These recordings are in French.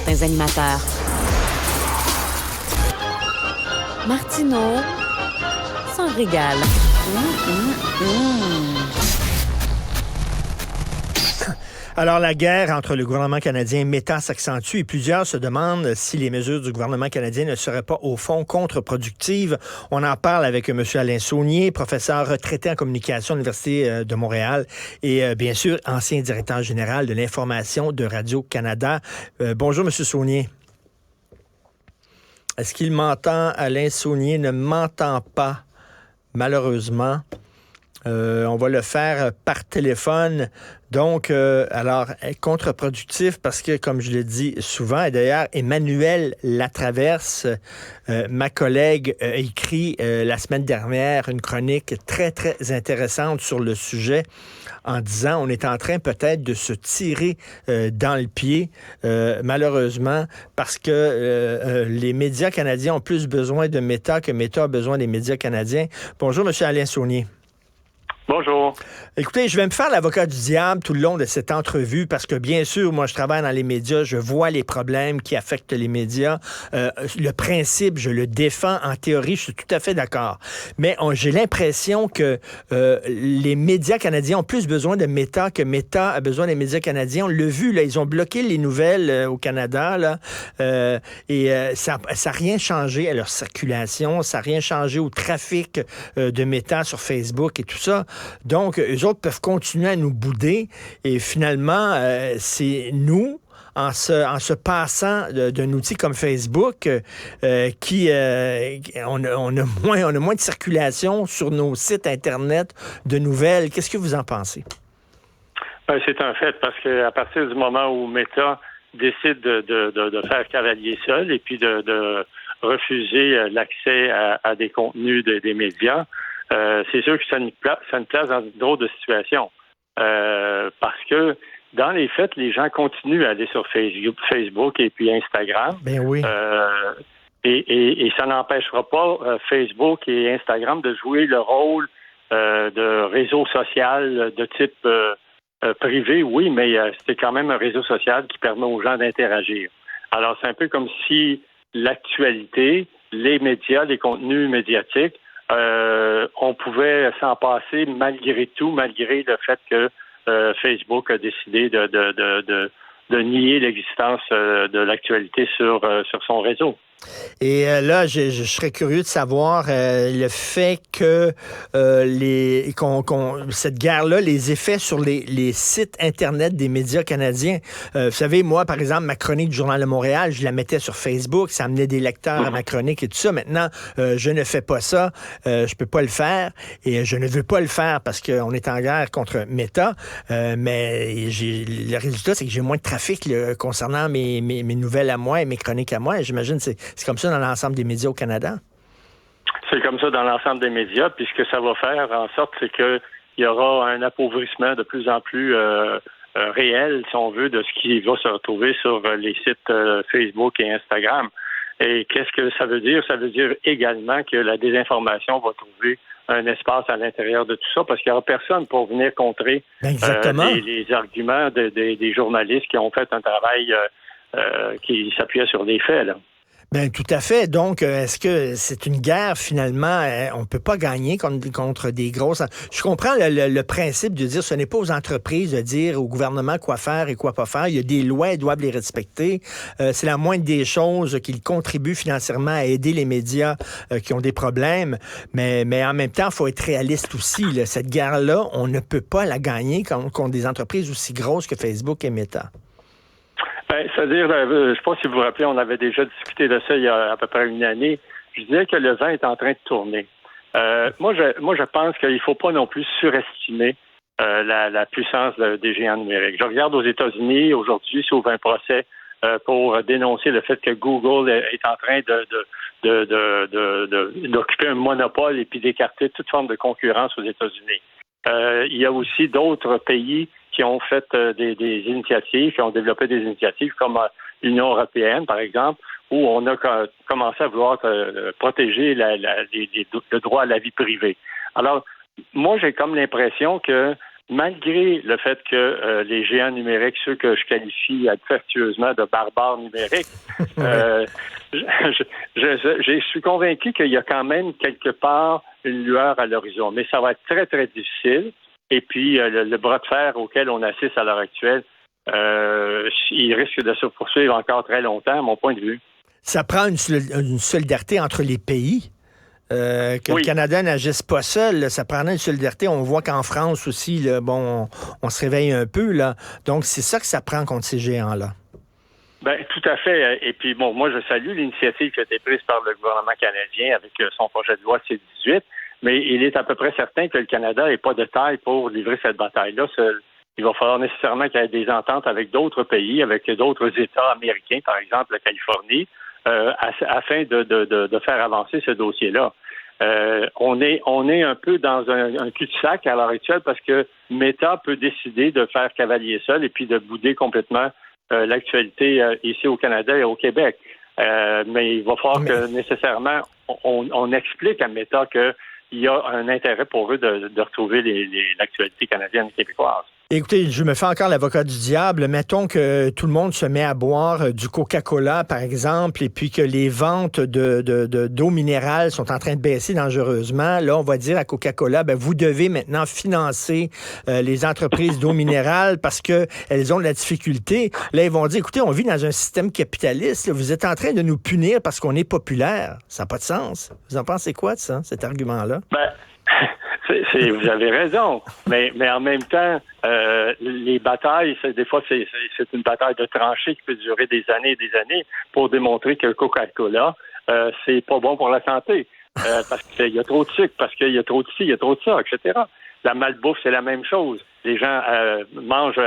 certains animateurs. Martineau s'en régale. Alors, la guerre entre le gouvernement canadien et Meta s'accentue et plusieurs se demandent si les mesures du gouvernement canadien ne seraient pas, au fond, contre-productives. On en parle avec M. Alain Saunier, professeur retraité en communication à l'Université de Montréal et, bien sûr, ancien directeur général de l'information de Radio-Canada. Bonjour, M. Saunier. Est-ce qu'il m'entend? Alain Saunier ne m'entend pas, malheureusement. On va le faire par téléphone. Donc, alors, contre-productif parce que, comme je le dis souvent, et d'ailleurs, Emmanuel Latraverse, ma collègue, a écrit la semaine dernière une chronique très, très intéressante sur le sujet en disant on est en train peut-être de se tirer dans le pied, malheureusement, parce que les médias canadiens ont plus besoin de Meta que Meta a besoin des médias canadiens. Bonjour, M. Alain Saunier. Bonjour. Écoutez, je vais me faire l'avocat du diable tout le long de cette entrevue parce que, bien sûr, moi, je travaille dans les médias, je vois les problèmes qui affectent les médias. Le principe, je le défends. En théorie, je suis tout à fait d'accord. Mais j'ai l'impression que les médias canadiens ont plus besoin de Meta que Meta a besoin des médias canadiens. On l'a vu, là, ils ont bloqué les nouvelles au Canada, là, et ça n'a rien changé à leur circulation, ça n'a rien changé au trafic de Meta sur Facebook et tout ça. Donc, eux autres peuvent continuer à nous bouder et finalement, c'est nous, en se passant d'un outil comme Facebook, on a moins de circulation sur nos sites Internet de nouvelles. Qu'est-ce que vous en pensez? C'est un fait parce qu'à partir du moment où Meta décide de faire cavalier seul et puis de refuser l'accès à des contenus des médias, c'est sûr que ça nous place dans une drôle de situation. Parce que, dans les faits, les gens continuent à aller sur Facebook et puis Instagram. Ben oui. Et ça n'empêchera pas Facebook et Instagram de jouer le rôle de réseau social de type privé, oui, mais c'est quand même un réseau social qui permet aux gens d'interagir. Alors, c'est un peu comme si l'actualité, les médias, les contenus médiatiques, on pouvait s'en passer malgré tout, malgré le fait que Facebook a décidé de nier l'existence de l'actualité sur son réseau. Et là, je serais curieux de savoir le fait que cette guerre-là, les effets sur les sites Internet des médias canadiens. Vous savez, moi, par exemple, ma chronique du Journal de Montréal, je la mettais sur Facebook, ça amenait des lecteurs à ma chronique et tout ça. Maintenant, je ne fais pas ça, je peux pas le faire et je ne veux pas le faire parce qu'on est en guerre contre Meta. Mais le résultat, c'est que j'ai moins de trafic là, concernant mes nouvelles à moi et mes chroniques à moi. Et j'imagine que c'est comme ça dans l'ensemble des médias au Canada? C'est comme ça dans l'ensemble des médias, puis ce que ça va faire en sorte, c'est qu'il y aura un appauvrissement de plus en plus réel, si on veut, de ce qui va se retrouver sur les sites Facebook et Instagram. Et qu'est-ce que ça veut dire? Ça veut dire également que la désinformation va trouver un espace à l'intérieur de tout ça, parce qu'il n'y aura personne pour venir contrer les arguments des journalistes qui ont fait un travail qui s'appuyait sur des faits, là. Ben tout à fait. Donc, est-ce que c'est une guerre, finalement, on peut pas gagner contre des grosses... Je comprends le principe de dire ce n'est pas aux entreprises de dire au gouvernement quoi faire et quoi pas faire. Il y a des lois, ils doivent les respecter. C'est la moindre des choses qu'ils contribuent financièrement à aider les médias qui ont des problèmes. Mais en même temps, il faut être réaliste aussi. Là. Cette guerre-là, on ne peut pas la gagner contre des entreprises aussi grosses que Facebook et Meta. C'est-à-dire, je ne sais pas si vous vous rappelez, on avait déjà discuté de ça il y a à peu près une année. Je disais que le vent est en train de tourner. Moi, je pense qu'il ne faut pas non plus surestimer la puissance des géants numériques. Je regarde aux États-Unis, aujourd'hui, s'ouvre un procès pour dénoncer le fait que Google est en train d'occuper un monopole et puis d'écarter toute forme de concurrence aux États-Unis. Il y a aussi d'autres pays qui ont fait des initiatives, qui ont développé des initiatives comme l'Union européenne, par exemple, où on a commencé à vouloir protéger le droit à la vie privée. Alors, moi, j'ai comme l'impression que malgré le fait que les géants numériques, ceux que je qualifie affectueusement de barbares numériques, je suis convaincu qu'il y a quand même quelque part une lueur à l'horizon. Mais ça va être très, très difficile. Et puis, le bras de fer auquel on assiste à l'heure actuelle, il risque de se poursuivre encore très longtemps, à mon point de vue. Ça prend une solidarité entre les pays. Que Oui. le Canada n'agisse pas seul, là, ça prendrait une solidarité. On voit qu'en France aussi, là, on se réveille un peu, là. Donc, c'est ça que ça prend contre ces géants-là. Ben, tout à fait. Et puis, bon, moi, je salue l'initiative qui a été prise par le gouvernement canadien avec son projet de loi C-18, mais il est à peu près certain que le Canada n'est pas de taille pour livrer cette bataille-là seul. Il va falloir nécessairement qu'il y ait des ententes avec d'autres pays, avec d'autres États américains, par exemple la Californie, afin de faire avancer ce dossier-là. On est un peu dans un cul-de-sac à l'heure actuelle parce que Meta peut décider de faire cavalier seul et puis de bouder complètement l'actualité ici au Canada et au Québec. Mais il va falloir que nécessairement on explique à Meta qu'il y a un intérêt pour eux de retrouver l'actualité canadienne et québécoise. Écoutez, je me fais encore l'avocat du diable. Mettons que tout le monde se met à boire du Coca-Cola, par exemple, et puis que les ventes d'eau minérale sont en train de baisser dangereusement. Là, on va dire à Coca-Cola, vous devez maintenant financer les entreprises d'eau minérale parce qu'elles ont de la difficulté. Là, ils vont dire, écoutez, on vit dans un système capitaliste. Là, vous êtes en train de nous punir parce qu'on est populaire. Ça n'a pas de sens. Vous en pensez quoi de ça, cet argument-là? Vous avez raison, mais en même temps, les batailles, des fois, c'est une bataille de tranchées qui peut durer des années et des années pour démontrer que le Coca-Cola, c'est pas bon pour la santé, parce qu'il y a trop de sucre, parce qu'il y a trop de ci, il y a trop de ça, etc. La malbouffe, c'est la même chose. Les gens mangent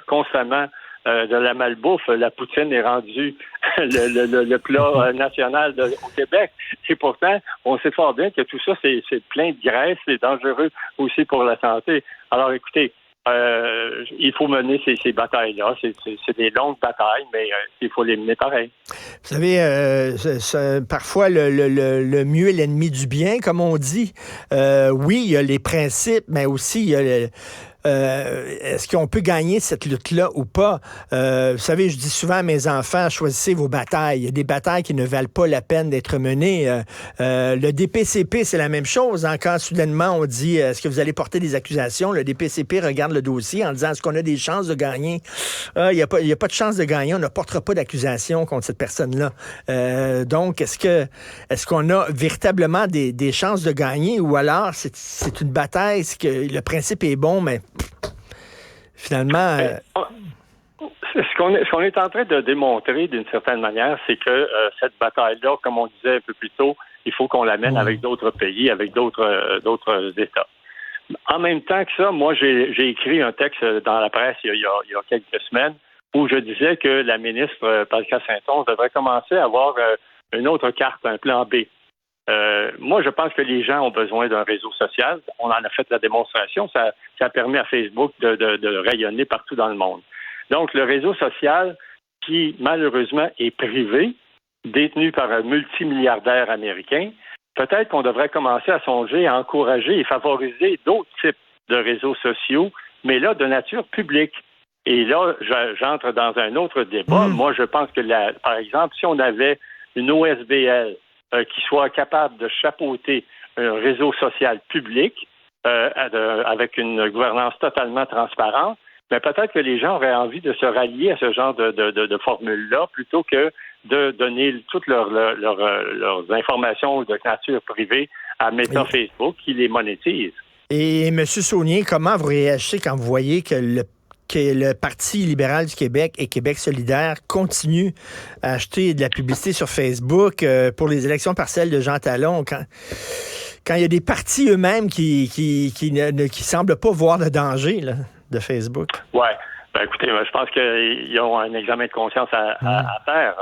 constamment de la malbouffe. La poutine est rendue le plat national au Québec. Et pourtant, on sait fort bien que tout ça, c'est plein de graisse, c'est dangereux aussi pour la santé. Alors, écoutez, il faut mener ces batailles-là. C'est des longues batailles, mais il faut les mener pareil. Vous savez, parfois, le mieux est l'ennemi du bien, comme on dit. Oui, il y a les principes, mais aussi, il y a est-ce qu'on peut gagner cette lutte-là ou pas? Vous savez, je dis souvent à mes enfants, choisissez vos batailles. Il y a des batailles qui ne valent pas la peine d'être menées. Le DPCP, c'est la même chose. Hein? Quand soudainement on dit, est-ce que vous allez porter des accusations? Le DPCP regarde le dossier en disant, est-ce qu'on a des chances de gagner? Il n'y a pas de chance de gagner. On ne portera pas d'accusation contre cette personne-là. Donc, est-ce qu'on a véritablement des chances de gagner ou alors c'est une bataille, c'est que le principe est bon, mais finalement... Ce qu'on est en train de démontrer d'une certaine manière, c'est que cette bataille-là, comme on disait un peu plus tôt, il faut qu'on l'amène avec d'autres pays, avec d'autres États. En même temps que ça, moi, j'ai écrit un texte dans la presse il y a quelques semaines où je disais que la ministre Pascal Saint-Onge devrait commencer à avoir une autre carte, un plan B. Moi, je pense que les gens ont besoin d'un réseau social. On en a fait la démonstration. Ça permet à Facebook de rayonner partout dans le monde. Donc, le réseau social, qui malheureusement est privé, détenu par un multimilliardaire américain, peut-être qu'on devrait commencer à songer à encourager et favoriser d'autres types de réseaux sociaux, mais là, de nature publique. Et là, j'entre dans un autre débat. Moi, je pense que, par exemple, si on avait une OSBL qui soit capable de chapeauter un réseau social public avec une gouvernance totalement transparente, mais peut-être que les gens auraient envie de se rallier à ce genre de formule-là plutôt que de donner toutes leurs informations de nature privée à Meta Facebook qui les monétise. Et M. Saunier, comment vous réagissez quand vous voyez que le Parti libéral du Québec et Québec solidaire continuent à acheter de la publicité sur Facebook pour les élections partielles de Jean Talon, quand il y a des partis eux-mêmes qui semblent pas voir le danger là, de Facebook? Ouais. Écoutez, je pense qu'ils ont un examen de conscience à faire.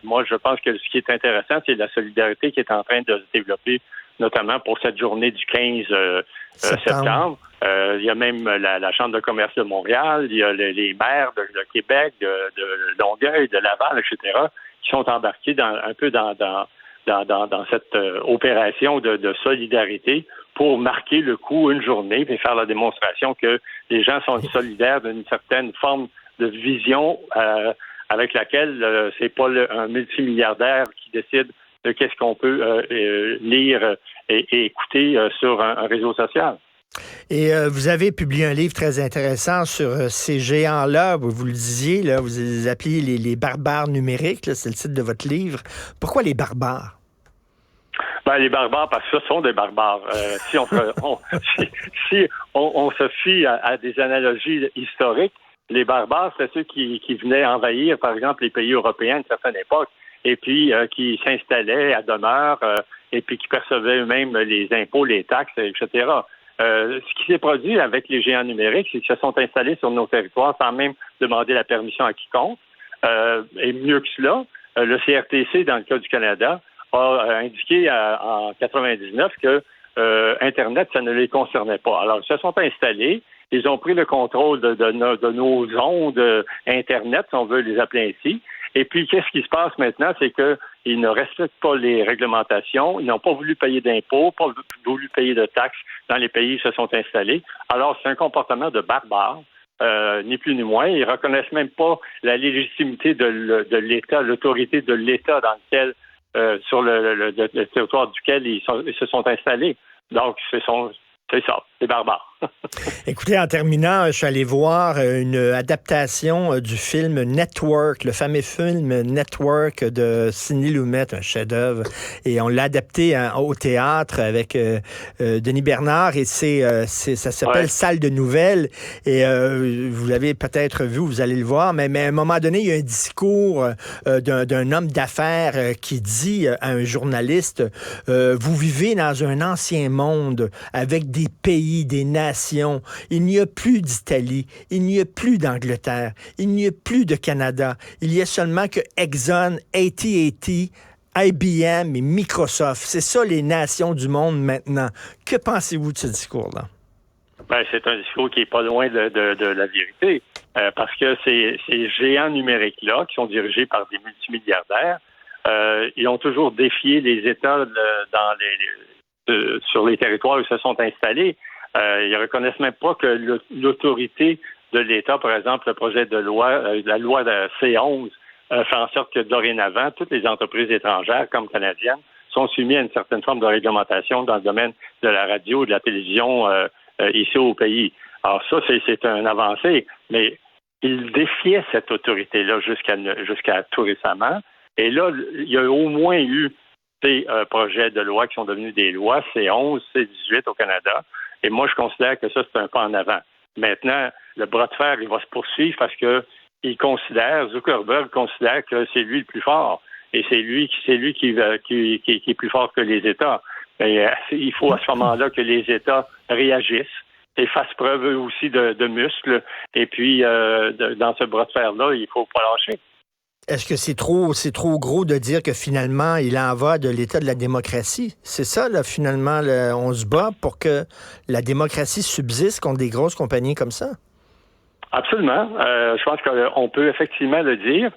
Moi, je pense que ce qui est intéressant, c'est la solidarité qui est en train de se développer, notamment pour cette journée du 15 septembre. Il y a même la Chambre de commerce de Montréal, il y a les maires de Québec, de Longueuil, de Laval, etc., qui sont embarqués un peu dans cette opération de solidarité pour marquer le coup une journée et faire la démonstration que les gens sont solidaires d'une certaine forme de vision avec laquelle c'est pas un multimilliardaire qui décide de qu'est-ce qu'on peut lire et écouter sur un réseau social. Et vous avez publié un livre très intéressant sur ces géants-là. Vous le disiez, là, vous les appelez les barbares numériques. Là, c'est le titre de votre livre. Pourquoi les barbares? Ben, les barbares, parce que ce sont des barbares. Si on se fie à des analogies historiques, les barbares, c'est ceux qui venaient envahir, par exemple, les pays européens à une certaine époque, et puis qui s'installaient à demeure, et puis qui percevaient eux-mêmes les impôts, les taxes, etc. Ce qui s'est produit avec les géants numériques, c'est qu'ils se sont installés sur nos territoires sans même demander la permission à quiconque. Et mieux que cela, le CRTC, dans le cas du Canada, a indiqué en 99 que Internet, ça ne les concernait pas. Alors, ils se sont installés, ils ont pris le contrôle de nos ondes Internet, si on veut les appeler ainsi. Et puis, qu'est-ce qui se passe maintenant? C'est qu'ils ne respectent pas les réglementations, ils n'ont pas voulu payer d'impôts, pas voulu payer de taxes dans les pays où ils se sont installés. Alors, c'est un comportement de barbare, ni plus ni moins. Ils ne reconnaissent même pas la légitimité de l'État, l'autorité de l'État dans lequel, sur le territoire duquel ils se sont installés. Donc, c'est ça, c'est barbare. Écoutez, en terminant, je suis allé voir une adaptation du film Network, le fameux film Network de Sidney Lumet, un chef-d'œuvre. Et on l'a adapté au théâtre avec Denis Bernard et ça s'appelle Salle de nouvelles. Et vous l'avez peut-être vu, vous allez le voir, mais à un moment donné, il y a un discours d'un homme d'affaires qui dit à un journaliste, vous vivez dans un ancien monde avec des pays, des nations. Il n'y a plus d'Italie, il n'y a plus d'Angleterre, il n'y a plus de Canada. Il y a seulement que Exxon, AT&T, IBM et Microsoft. C'est ça les nations du monde maintenant. Que pensez-vous de ce discours-là? Ben, c'est un discours qui est pas loin de la vérité, parce que ces géants numériques-là, qui sont dirigés par des multimilliardaires, ils ont toujours défié les États sur les territoires où ils se sont installés. Ils reconnaissent même pas que l'autorité de l'État, par exemple, le projet de loi, la loi de C11, fait en sorte que dorénavant, toutes les entreprises étrangères, comme canadiennes, sont soumises à une certaine forme de réglementation dans le domaine de la radio et de la télévision ici au pays. Alors ça, c'est un avancé, mais ils défiaient cette autorité-là jusqu'à tout récemment. Et là, il y a au moins eu des projets de loi qui sont devenus des lois, C11, C18 au Canada. Et moi, je considère que ça, c'est un pas en avant. Maintenant, le bras de fer, il va se poursuivre parce que Zuckerberg considère que c'est lui le plus fort. Et c'est lui qui est plus fort que les États. Et, il faut à ce moment-là que les États réagissent et fassent preuve eux aussi de muscles. Et puis, dans ce bras de fer-là, il faut pas lâcher. Est-ce que c'est trop gros de dire que finalement, il en va de l'état de la démocratie? C'est ça, là, finalement, on se bat pour que la démocratie subsiste contre des grosses compagnies comme ça? Absolument. Je pense qu'on peut effectivement le dire,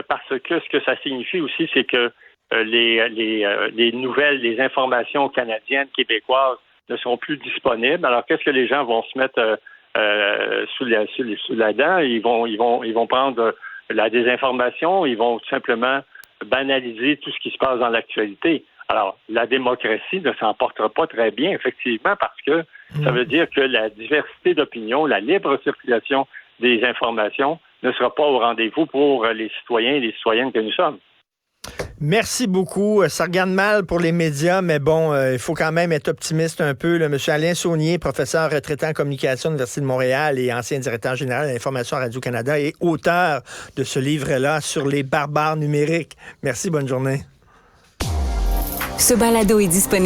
parce que ce que ça signifie aussi, c'est que les nouvelles, les informations canadiennes, québécoises ne sont plus disponibles. Alors, qu'est-ce que les gens vont se mettre sous la dent? Ils vont prendre la désinformation, ils vont tout simplement banaliser tout ce qui se passe dans l'actualité. Alors, la démocratie ne s'en portera pas très bien, effectivement, parce que ça veut dire que la diversité d'opinions, la libre circulation des informations ne sera pas au rendez-vous pour les citoyens et les citoyennes que nous sommes. Merci beaucoup. Ça regarde mal pour les médias, mais bon, il faut quand même être optimiste un peu. Là. Monsieur Alain Saunier, professeur retraité en communication à l'Université de Montréal et ancien directeur général de l'Information à Radio-Canada et auteur de ce livre-là sur les barbares numériques. Merci, bonne journée. Ce balado est disponible